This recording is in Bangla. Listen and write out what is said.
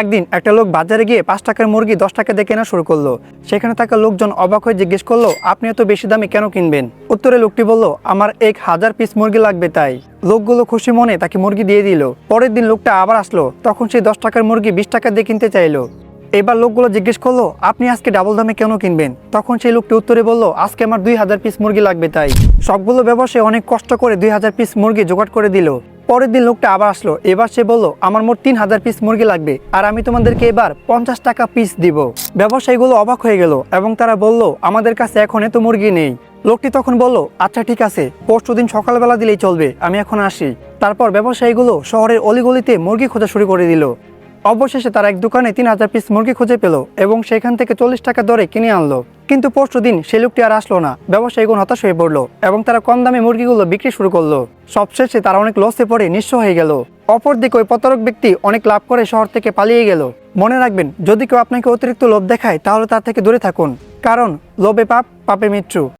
একদিন একটা লোক বাজারে গিয়ে 5 টাকার মুরগি 10 টাকা দিয়ে কেনা শুরু করলো। সেখানে থাকা লোকজন অবাক হয়ে জিজ্ঞেস করলো, আপনি এত বেশি দামে কেন কিনবেন? উত্তরে লোকটি বলল, আমার 1000 পিস মুরগি লাগবে তাই। লোকগুলো খুশি মনে তাকে মুরগি দিয়ে দিল। পরের দিন লোকটা আবার আসলো, তখন সেই 10 টাকার মুরগি 20 টাকা দিয়ে কিনতে চাইলো। এবার লোকগুলো জিজ্ঞেস করলো, আপনি আজকে ডাবল দামে কেন কিনবেন? তখন সেই লোকটি উত্তরে বলল, আজকে আমার 2000 পিস মুরগি লাগবে তাই। সবগুলো ব্যবসায়ী অনেক কষ্ট করে 2000 পিস মুরগি জোগাড় করে দিল। পরের দিন লোকটা আবার আসলো, এবার সে বলল, আমার মোট 3000 পিস মুরগি লাগবে, আর আমি তোমাদেরকে এবার 50 টাকা পিস দিব। ব্যবসায়ীগুলো অবাক হয়ে গেল এবং তারা বলল, আমাদের কাছে এখন এত মুরগি নেই। লোকটি তখন বলল, আচ্ছা ঠিক আছে, পরশুদিন সকালবেলা দিলেই চলবে, আমি এখন আসি। তারপর ব্যবসায়ীগুলো শহরের অলিগলিতে মুরগি খোঁজা শুরু করে দিল। অবশেষে তারা এক দোকানে 3000 পিস মুরগি খুঁজে পেল এবং সেখান থেকে 40 টাকা দরে কিনে আনলো। কিন্তু পরশুদিন সেই লোকটি আর আসলো না। ব্যবসায়ীগণ হতাশ হয়ে পড়লো এবং তারা কম দামে মুরগিগুলো বিক্রি শুরু করলো। সবশেষে তারা অনেক লসে পড়ে নিঃস্ব হয়ে গেল। অপরদিকে ওই প্রতারক ব্যক্তি অনেক লাভ করে শহর থেকে পালিয়ে গেল। মনে রাখবেন, যদি কেউ আপনাকে অতিরিক্ত লোভ দেখায় তাহলে তার থেকে দূরে থাকুন, কারণ লোভে পাপ, পাপে মৃত্যু।